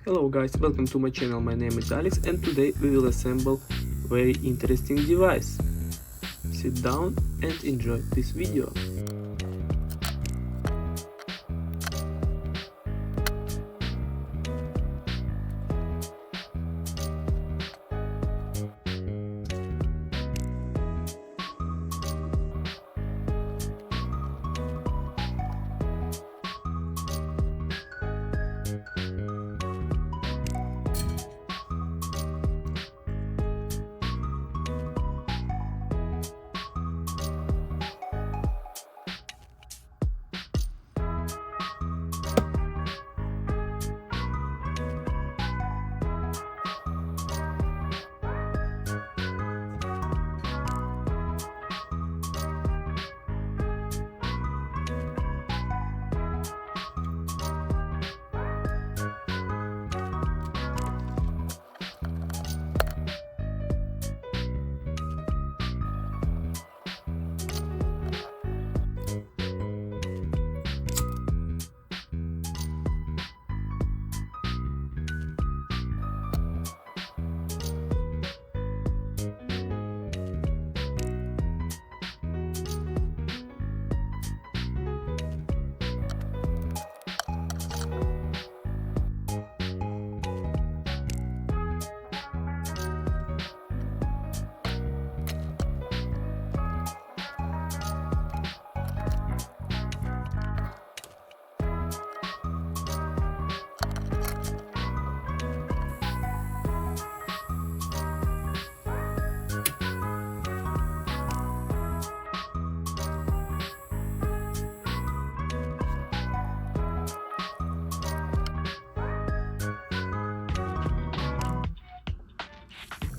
Hello guys, welcome to my channel. My name is Alex and today we will assemble very interesting device. Sit down and enjoy this video.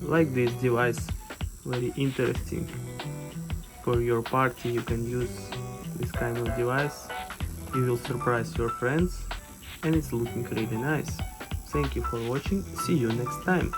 Like this device, very interesting. For your party you can use this kind of device. You will surprise your friends and it's looking really nice. Thank you for watching, see you next time.